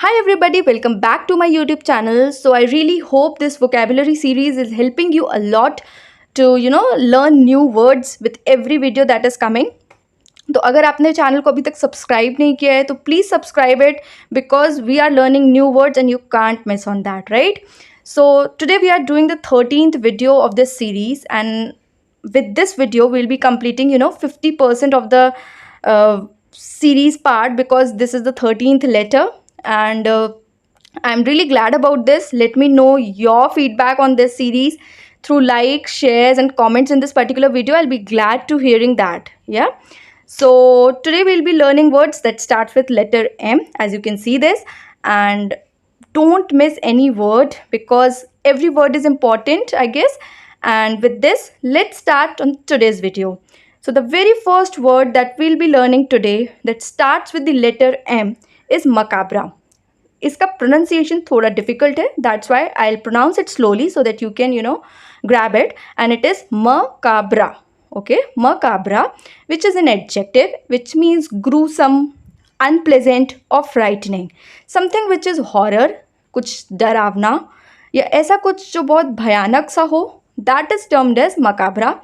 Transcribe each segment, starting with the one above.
Hi everybody, welcome back to my YouTube channel. So I really hope this vocabulary series is helping you a lot to learn new words with every video that is coming. तो अगर आपने channel को अभी तक subscribe नहीं किया है तो please subscribe it because we are learning new words and you can't miss on that right. So today we are doing the 13th video of this series, and with this video we'll be completing 50% of the series part because this is the 13th letter. And I'm really glad about this. Let me know your feedback on this series through likes, shares and comments in this particular video. I'll be glad to hearing that. Yeah. So today we'll be learning words that start with letter M, as you can see this, and don't miss any word because every word is important, I guess. And with this, let's start on today's video. So the very first word that we'll be learning today that starts with the letter M is macabre. इसका pronunciation थोड़ा difficult है, that's why I'll pronounce it slowly so that you can grab it, and it is macabre. Okay, macabre, which is an adjective which means gruesome, unpleasant or frightening. Something which is horror, कुछ डरावना या ऐसा कुछ जो बहुत भयानक सा हो, that is termed as macabre.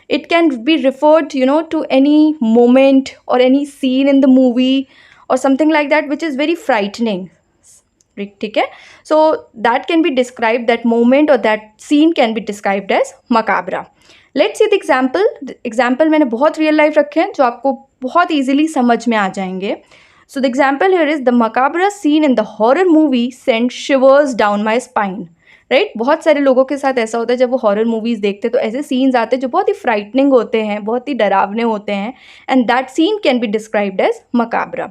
It can be referred to any moment or any scene in the movie or something like that which is very frightening. ठीक है, so that can be described, that moment or that scene can be described as macabre. Let's see the example मैंने बहुत real life रखे हैं जो आपको बहुत easily समझ में आ जाएंगे. So the example here is the macabre scene in the horror movie sent shivers down my spine. Right बहुत सारे लोगों के साथ ऐसा होता है जब वो हॉरर मूवीज़ देखते हैं तो ऐसे सीन्स आते हैं जो बहुत ही फ्राइटनिंग होते हैं, बहुत ही डरावने होते हैं, and that scene can be described as macabre.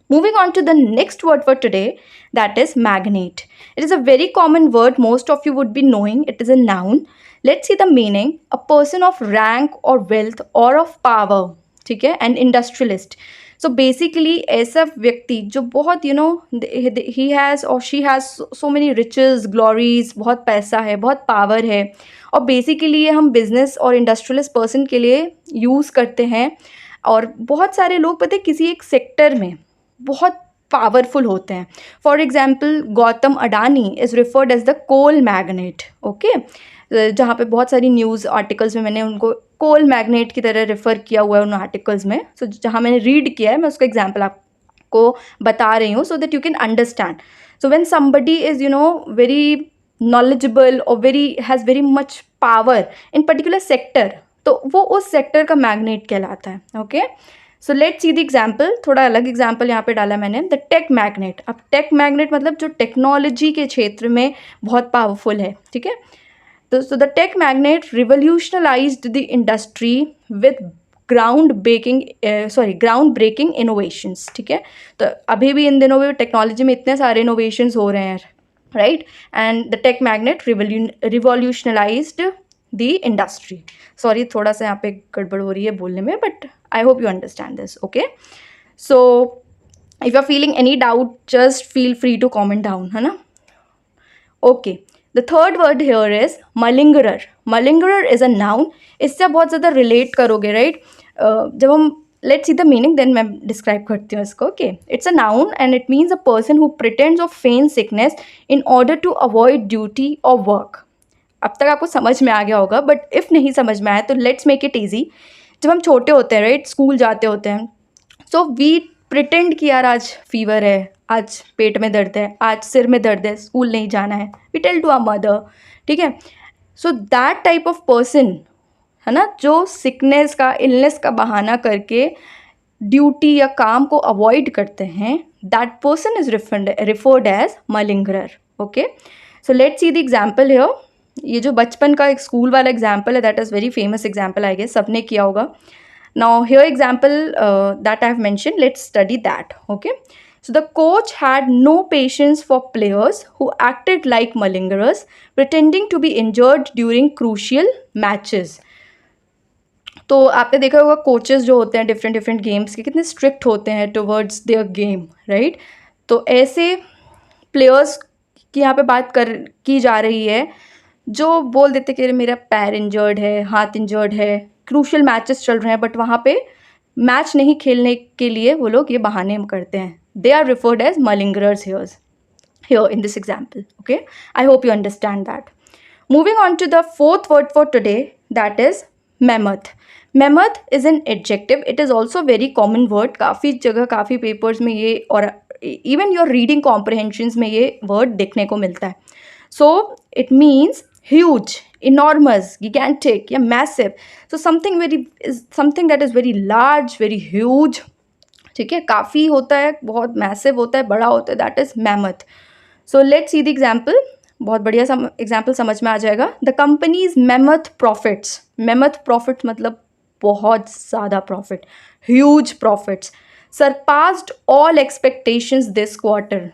Moving on to the next word for today, that is magnate. It is a very common word, most of you would be knowing. It is a noun. Let's see the meaning. A person of rank or wealth or of power, ठीक है, an industrialist. So basically ऐसा व्यक्ति जो बहुत he has or she has so many riches, glories, बहुत पैसा है, बहुत पावर है, और बेसिकली ये हम बिजनेस और इंडस्ट्रियलिस्ट पर्सन के लिए यूज़ करते हैं. और बहुत सारे लोग पता है किसी एक सेक्टर में बहुत पावरफुल होते हैं. For example Gautam Adani is referred as the coal magnate. Okay, जहाँ पे बहुत सारी न्यूज़ आर्टिकल्स में मैंने उनको कोल मैग्नेट की तरह रेफ़र किया हुआ है उन आर्टिकल्स में. सो जहाँ मैंने रीड किया है मैं उसका एग्जाम्पल आपको बता रही हूँ so that you can understand. So when somebody is very knowledgeable और has very much power in particular sector, तो वो उस सेक्टर का मैग्नेट कहलाता है. Okay, so let's see the example. थोड़ा अलग एग्जाम्पल यहाँ पे डाला मैंने, द टेक मैग्नेट. अब टेक मैग्नेट मतलब जो टेक्नोलॉजी के क्षेत्र में बहुत पावरफुल है. ठीक है, तो so the tech magnet revolutionised the industry with ground breaking innovations. ठीक है, तो अभी भी इन दिनों में टेक्नोलॉजी में इतने सारे इनोवेशंस हो रहे हैं, right, and the tech magnet revolutionised the industry. Sorry थोड़ा सा यहाँ पे गड़बड़ हो रही है बोलने में, but I hope you understand this. Okay, so if you're feeling any doubt, just feel free to comment down, है ना. Okay, the third word here is malingerer. Malingerer is a noun. इससे आप बहुत ज़्यादा relate करोगे, right? जब हम let's see the meaning, then मैं describe करती हूँ इसको. Okay, it's a noun and it means a person who pretends or feigns sickness in order to avoid duty or work. अब तक आपको समझ में आ गया होगा, बट इफ़ नहीं समझ में आया तो लेट्स मेक इट ईजी. जब हम छोटे होते हैं, राइट, स्कूल जाते होते हैं, सो वी प्रिटेंड कि यार आज फीवर है, आज पेट में दर्द है, आज सिर में दर्द है, स्कूल नहीं जाना है. We tell to our mother. ठीक है, so that type of person है ना, जो सिकनेस का, इलनेस का बहाना करके ड्यूटी या काम को अवॉइड करते हैं, that person is referred as malingerer. Okay, so let's see the example here. ये जो बचपन का एक स्कूल वाला एग्जाम्पल है, that is very famous example, I guess सबने किया होगा. Now here example that I have mention, let's study that. Okay, so the coach had no patience for players who acted like malingerers pretending to be injured during crucial matches. तो आपने देखा होगा coaches जो होते हैं different games के कितने strict होते हैं टुवर्ड्स देयर गेम, राइट. तो ऐसे प्लेयर्स की यहाँ पे बात की जा रही है जो बोल देते कि मेरा पैर इंजर्ड है, हाथ इंजर्ड है, क्रूशियल मैचेस चल रहे हैं, बट वहाँ पे मैच नहीं खेलने के लिए वो लोग ये बहाने करते हैं. they are referred as malingerers here in this example. Okay, I hope you understand that. Moving on to the fourth word for today, that is mammoth. Mammoth is an adjective. It is also very common word. काफ़ी जगह काफ़ी papers में ये और even your reading comprehensions में ये word देखने को मिलता है. So it means huge, enormous, gigantic, या massive. So something that is very large, very huge. ठीक है, काफ़ी होता है, बहुत मैसिव होता है, बड़ा होता है, that is mammoth. So let's see the example. बहुत बढ़िया एग्जाम्पल समझ में आ जाएगा. The companies mammoth profits. Mammoth profits मतलब बहुत ज़्यादा profit, huge profits, surpassed all expectations this quarter.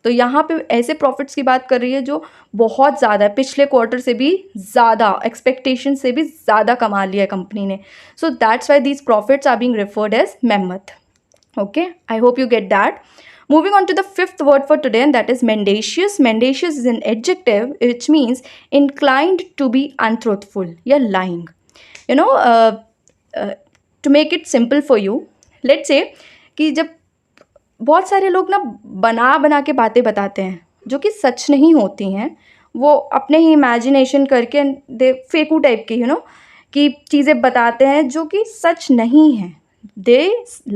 तो यहाँ पे ऐसे प्रॉफिट्स की बात कर रही है जो बहुत ज़्यादा है, पिछले क्वार्टर से भी ज़्यादा, एक्सपेक्टेशन से भी ज़्यादा कमा लिया है कंपनी ने. So that's why these profits are being referred as mammoth. Okay, I hope you get that. Moving on to the fifth word for today, and that is mendacious. Mendacious is an adjective which means inclined to be untruthful, yeah, lying. You know, to make it simple for you, let's say कि जब बहुत सारे लोग ना बना के बातें बताते हैं जो कि सच नहीं होती हैं, वो अपने ही इमेजिनेशन करके दे फेकू टाइप के कि चीज़ें बताते हैं जो कि सच नहीं हैं. They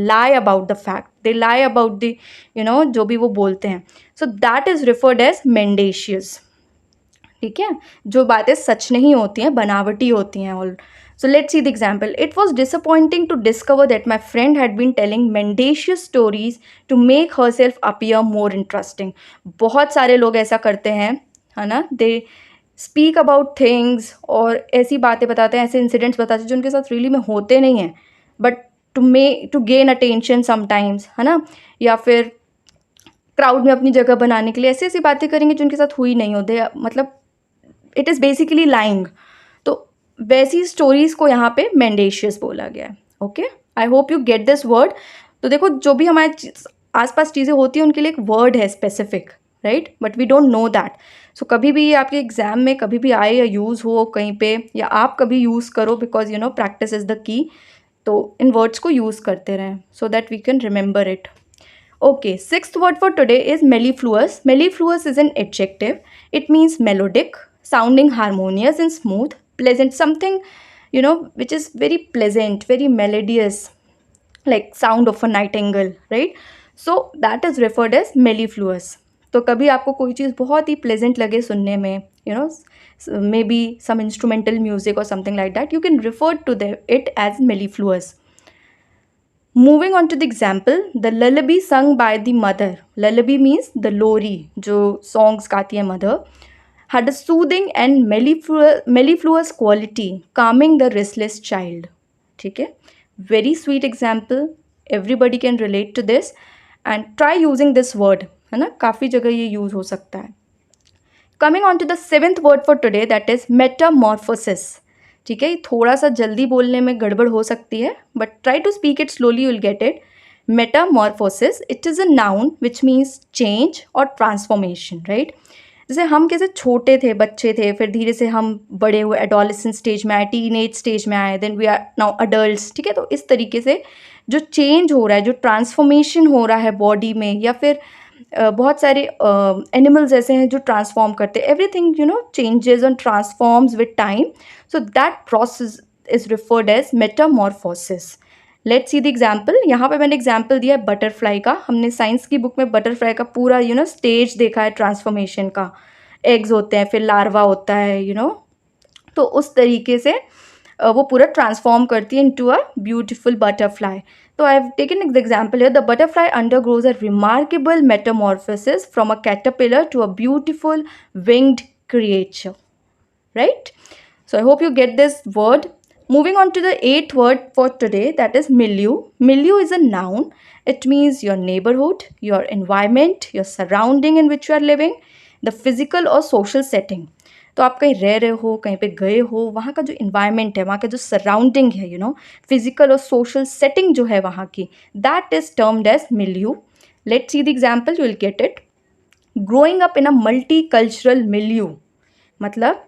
lie about the fact, they lie about the जो भी वो बोलते हैं. So that is referred as mendacious. ठीक है, जो बातें सच नहीं होती हैं, बनावटी होती हैं. और so let's see the example. It was disappointing to discover that my friend had been telling mendacious stories to make herself appear more interesting. बहुत सारे लोग ऐसा करते हैं, है ना. They speak about things और ऐसी बातें बताते हैं, ऐसे इंसिडेंट्स बताते हैं जो उनके साथ रियली में होते नहीं हैं, but to gain attention sometimes, है ना, या फिर क्राउड में अपनी जगह बनाने के लिए ऐसी ऐसी बातें करेंगे जो उनके साथ हुई नहीं होते. मतलब इट इज़ बेसिकली लाइंग. तो वैसी स्टोरीज़ को यहाँ पे मेंडेशियस बोला गया है. Okay, I hope you get this word. तो देखो, जो भी हमारे आसपास चीज़ें होती हैं उनके लिए एक वर्ड है specific, right, but we don't know that. So कभी भी आपके एग्जाम में कभी भी आए या यूज़ हो कहीं पे, या आप कभी यूज़ करो, because practice is the key. तो इन वर्ड्स को यूज़ करते रहें so that we can remember it. Okay, sixth word for today is mellifluous. Mellifluous is an adjective. It means melodic, sounding harmonious and smooth, pleasant, something which is very pleasant, very melodious, like sound of a nightingale, right? So that is referred as mellifluous. तो कभी आपको कोई चीज़ बहुत ही pleasant लगे सुनने में, maybe some instrumental music or something like that, you can refer to it as mellifluous. Moving on to the example, the lullaby sung by the mother. Lullaby means the lori, जो songs गाती है mother, had a soothing and mellifluous quality, calming the restless child. ठीक है, very sweet example. Everybody can relate to this and try using this word, है ना, काफ़ी जगह ये यूज़ हो सकता है. Coming on to the seventh word for today, that is metamorphosis. ठीक है, थोड़ा सा जल्दी बोलने में गड़बड़ हो सकती है, but try to speak it slowly, you will get it. Metamorphosis, it is a noun which means change और ट्रांसफॉर्मेशन, राइट. जैसे हम कैसे छोटे थे, बच्चे थे, फिर धीरे से हम बड़े हुए, एडोलेसेंट स्टेज में आए, टीनेज स्टेज में आए, then we are now adults. ठीक है, तो इस तरीके से जो चेंज हो रहा है, जो ट्रांसफॉर्मेशन हो रहा है बॉडी में, या फिर बहुत सारे एनिमल्स ऐसे हैं जो ट्रांसफॉर्म करते हैं. Everything changes and transforms with time. So that process is referred as metamorphosis. Let's see the example. यहाँ पे मैंने एग्जाम्पल दिया है बटरफ्लाई का. हमने साइंस की बुक में बटरफ्लाई का पूरा स्टेज देखा है ट्रांसफॉर्मेशन का. एग्स होते हैं, फिर लार्वा होता है, तो उस तरीके से वो पूरा ट्रांसफॉर्म करती है into a beautiful butterfly. So I have taken an example here. The butterfly undergoes a remarkable metamorphosis from a caterpillar to a beautiful winged creature. Right? So I hope you get this word. Moving on to the eighth word for today, that is milieu. Milieu is a noun. It means your neighborhood, your environment, your surrounding in which you are living, the physical or social setting. तो आप कहीं रह रहे हो, कहीं पे गए हो, वहाँ का जो इन्वायरमेंट है, वहाँ का जो सराउंडिंग है, फिजिकल और सोशल सेटिंग जो है वहाँ की, that is termed as milieu. Let's see the example, you will get it. Growing up in a multi cultural milieu, मतलब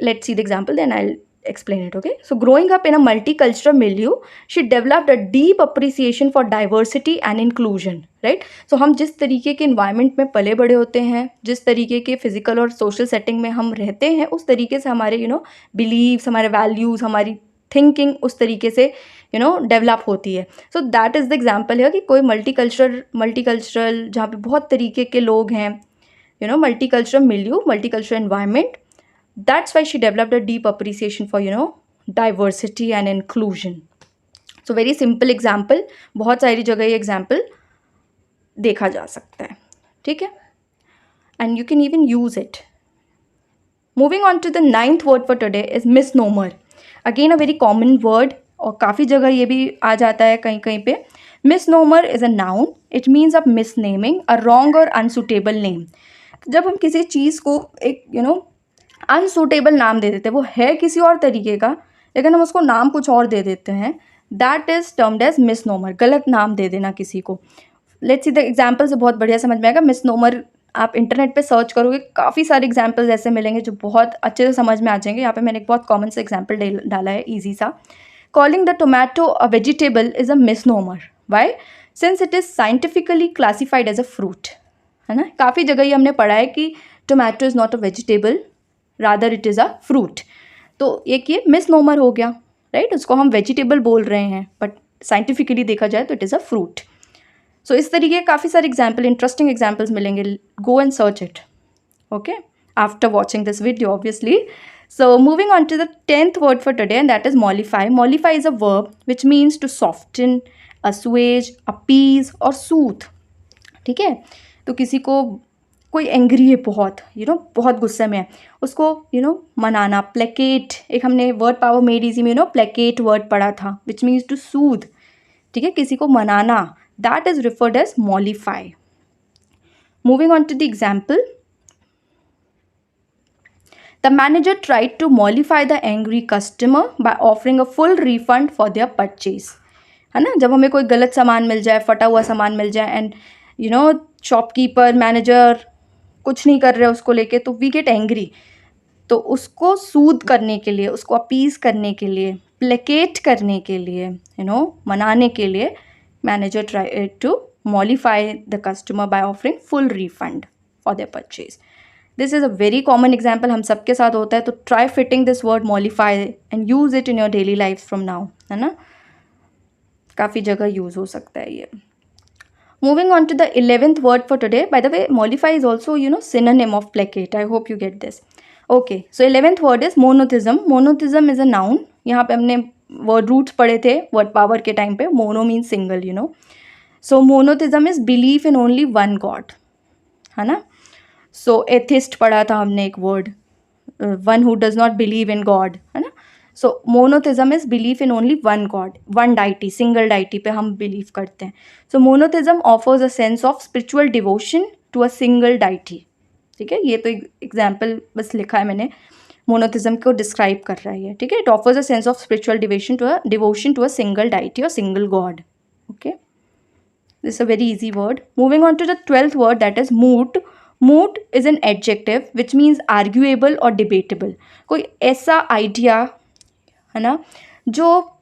let's see the example, then I will explain it. Okay, so growing up in a multicultural milieu, she developed a deep appreciation for diversity and inclusion, right? So हम जिस तरीके के environment में पले बड़े होते हैं, जिस तरीके के physical और social setting में हम रहते हैं, उस तरीके से हमारे beliefs, हमारे values, हमारी thinking उस तरीके से डेवलप होती है. So that is the example है कि कोई मल्टीकल्चरल जहाँ पे बहुत तरीके के लोग हैं, multicultural milieu, multicultural environment. That's why she developed a deep appreciation for diversity and inclusion. So very simple example, बहुत सारी जगह ये example देखा जा सकता है, ठीक है, and you can even use it. Moving on to the 9th word for today is misnomer. Again a very common word, और काफ़ी जगह ये भी आ जाता है कहीं कहीं पे. Misnomer is a noun. It means of misnaming a wrong or unsuitable name. जब हम किसी चीज़ को एक अनसूटेबल नाम दे देते हैं, वो है किसी और तरीके का लेकिन हम उसको नाम कुछ और दे देते हैं, that is termed as misnomer. गलत नाम दे देना किसी को. लेट्स सी द एग्जाम्पल से बहुत बढ़िया समझ में आएगा. मिसनोमर आप इंटरनेट पे सर्च करोगे, काफ़ी सारे एग्जाम्पल्स ऐसे मिलेंगे जो बहुत अच्छे से समझ में आ जाएंगे. यहाँ पे मैंने एक बहुत कॉमन सा एग्जाम्पल डाला है, ईजी सा. Calling the tomato a vegetable is a misnomer. Why? Since it is scientifically classified as a fruit, है ना. काफ़ी जगह ये हमने पढ़ा है कि tomato is not a vegetable, rather it is a fruit. तो एक ये मिसनोमर हो गया, राइट. उसको हम वेजिटेबल बोल रहे हैं बट साइंटिफिकली देखा जाए तो it is a fruit. So इस तरीके के काफ़ी सारे एग्जाम्पल, इंटरेस्टिंग एग्जाम्पल्स मिलेंगे. Go and search it, okay, after watching this video obviously. So moving on to the 10th word for today and that is mollify. Mollify is a verb which means to soften, assuage, appease और soothe, ठीक है. तो किसी को कोई angry है बहुत, बहुत गुस्से में है, उसको मनाना, प्लेकेट. एक हमने वर्ड पावर मेड इजी में प्लेकेट वर्ड पढ़ा था विच मीन्स टू सूद, ठीक है, किसी को मनाना. That is referred as mollify. Moving on to the example. The manager tried to mollify the angry customer by offering a full refund for their purchase. है ना, जब हमें कोई गलत सामान मिल जाए, फटा हुआ सामान मिल जाए एंड शॉपकीपर, मैनेजर कुछ नहीं कर रहे उसको लेके, तो वी गेट एंग्री. तो उसको सूद करने के लिए, उसको अपीज़ करने के लिए, प्लेकेट करने के लिए, मनाने के लिए, manager try to mollify the customer by offering full refund for their purchase. This is a very common example, हम सबके साथ होता है. तो try fitting this word mollify and use it in your daily life from now, है ना. काफ़ी जगह यूज़ हो सकता है ये. Moving on to the 11th word for today. By the way, mollify is also, synonym of placate. I hope you get this. Okay, so 11th word is monotheism. Monotheism is a noun. यहाँ पे हमने word roots पढ़े थे word power के time पे. Mono means single, So monotheism is belief in only one God, है ना. So atheist पढ़ा था हमने एक word, one who does not believe in God, है ना. So monotheism is belief in only one God, one deity, single deity पे हम believe करते हैं. So monotheism offers a sense of spiritual devotion to a single deity. ठीक है, ये तो एग्जाम्पल बस लिखा है मैंने, मोनोथिज्म को डिस्क्राइब कर रहा है ये, ठीक है. It offers a sense of spiritual devotion to a single deity और single god. Okay, this a very easy word. Moving on to the 12th word that is moot. Moot is an adjective which means arguable और debatable. कोई ऐसा idea, है ना, जो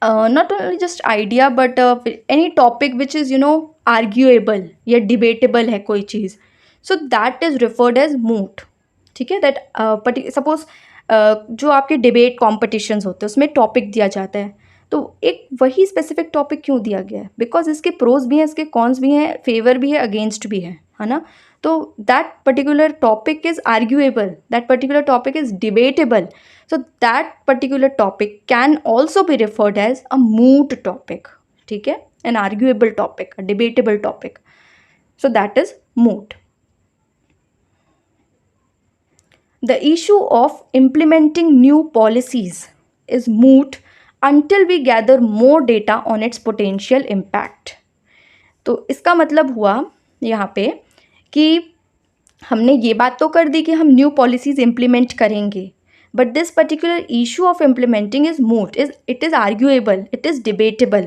not only just idea but any topic which is arguable या debatable है कोई चीज़, so that is referred as moot. ठीक है, दैट सपोज जो आपके डिबेट कॉम्पिटिशन्स होते हैं उसमें टॉपिक दिया जाता है, तो एक वही स्पेसिफिक टॉपिक क्यों दिया गया है? बिकॉज इसके प्रोज भी हैं, इसके कॉन्स भी हैं, फेवर भी है, अगेंस्ट भी है ना. तो that particular topic is arguable, that particular topic is debatable, so that particular topic can also be referred as a moot topic. ठीक है, an arguable topic, a debatable topic, so that is moot. The issue of implementing new policies is moot until we gather more data on its potential impact. तो इसका मतलब हुआ यहाँ पे कि हमने ये बात तो कर दी कि हम न्यू पॉलिसीज़ इम्प्लीमेंट करेंगे, but this particular issue of implementing is moot, it is arguable, it is debatable.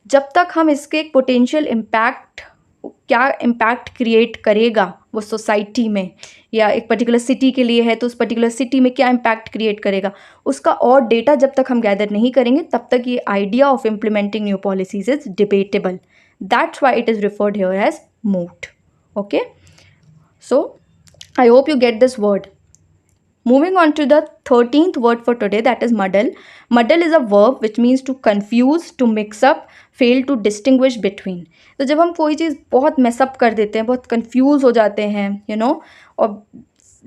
जब तक हम इसके एक potential impact क्या इम्पैक्ट क्रिएट करेगा वो सोसाइटी में, या एक पर्टिकुलर सिटी के लिए है तो उस पर्टिकुलर सिटी में क्या इम्पैक्ट क्रिएट करेगा, उसका और डेटा जब तक हम गैदर नहीं करेंगे तब तक ये idea of implementing new policies is debatable. That's why it is referred here as moot. Okay, so I hope you get this word. Moving on to the 13th word for today, that is muddle. Muddle is a verb which means to confuse, to mix up, fail to distinguish between. तो जब हम कोई चीज़ बहुत mesअप कर देते हैं, बहुत confuse हो जाते हैं, और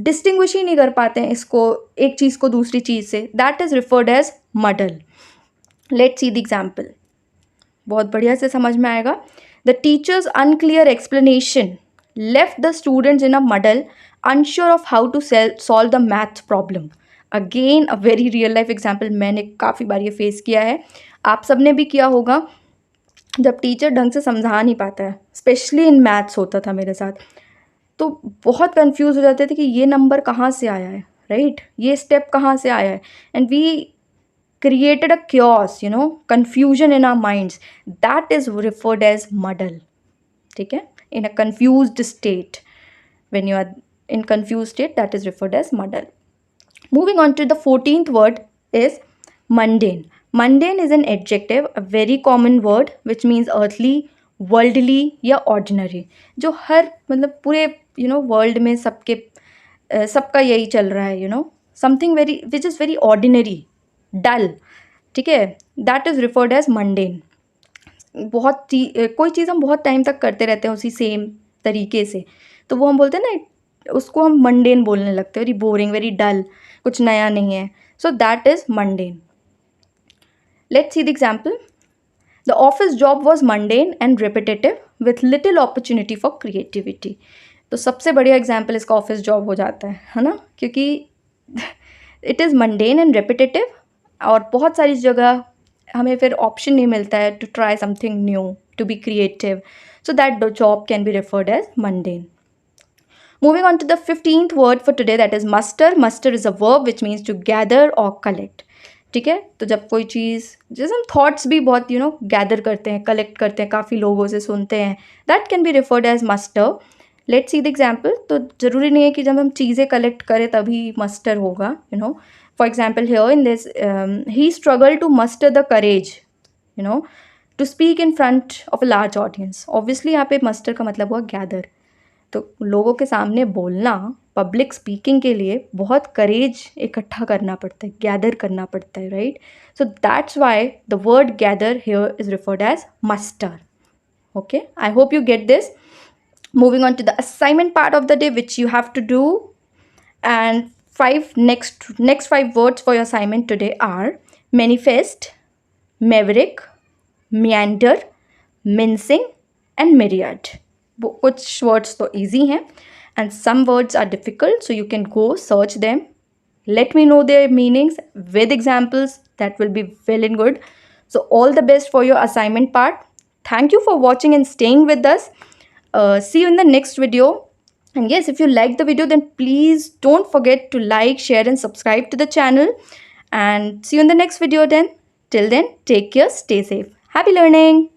distinguish ही नहीं कर पाते हैं इसको, एक चीज़ को दूसरी चीज़ से, that is referred as muddle. Let's see the example. बहुत बढ़िया से समझ में आएगा. The teacher's unclear explanation left the students in a muddle, unsure of how to solve the math problem. Again a very real life example. मैंने काफ़ी बार ये face किया है, आप सब ने भी किया होगा. जब टीचर ढंग से समझा नहीं पाता है, स्पेशली इन मैथ्स होता था मेरे साथ, तो बहुत कंफ्यूज हो जाते थे कि ये नंबर कहाँ से आया है, राइट, ये स्टेप कहाँ से आया है, and we created a chaos, confusion in our minds. That is referred as muddle. ठीक है, in a confused state. When you are in confused state, that is referred as muddle. Moving on to the 14th word is mundane. Mundane is an adjective, a very common word which means earthly, worldly या ordinary. जो हर मतलब पूरे world में सबका यही चल रहा है, something very which is very ordinary, dull. ठीक है, that is referred as mundane. कोई चीज़ हम बहुत टाइम तक करते रहते हैं उसी सेम तरीके से, तो वो हम बोलते हैं ना, उसको हम मंडेन बोलने लगते हैं, वेरी बोरिंग, वेरी डल, कुछ नया नहीं है. So that is mundane. Let's see the example. The office job was mundane and repetitive with little opportunity for creativity. तो सबसे बढ़िया एग्जाम्पल इसका ऑफिस जॉब हो जाता है ना, क्योंकि it is mundane and repetitive, और बहुत सारी जगह हमें फिर ऑप्शन नहीं मिलता है to try something new, to be creative. So that the job can be referred as mundane. Moving on to the 15th word for today, that is muster. Muster is a verb which means to gather or collect. ठीक है, तो जब कोई चीज़, जैसे हम thoughts भी बहुत gather करते हैं, कलेक्ट करते हैं, काफ़ी लोगों से सुनते हैं, that can be referred as muster. Let's see the example. तो ज़रूरी नहीं है कि जब हम चीज़ें कलेक्ट करें तभी मस्टर होगा. For example, here in this, he struggled to muster the courage, to speak in front of a large audience. Obviously, यहाँ पे muster का मतलब हुआ gather. तो लोगों के सामने बोलना, पब्लिक स्पीकिंग के लिए बहुत करेज इकट्ठा करना पड़ता है, गैदर करना पड़ता है, right. So that's why the word gather here is referred as muster. Okay, I hope you get this. Moving on to the assignment part of the day, which you have to do, and next 5 words for your assignment today are manifest, maverick, meander, mincing and myriad. कुछ words तो easy हैं and some words are difficult, so you can go search them. Let me know their meanings with examples. That will be well and good. So all the best for your assignment part. Thank you for watching and staying with us. See you in the next video. And yes, if you like the video, then please don't forget to like, share and subscribe to the channel. And see you in the next video then. Till then, take care, stay safe. Happy learning.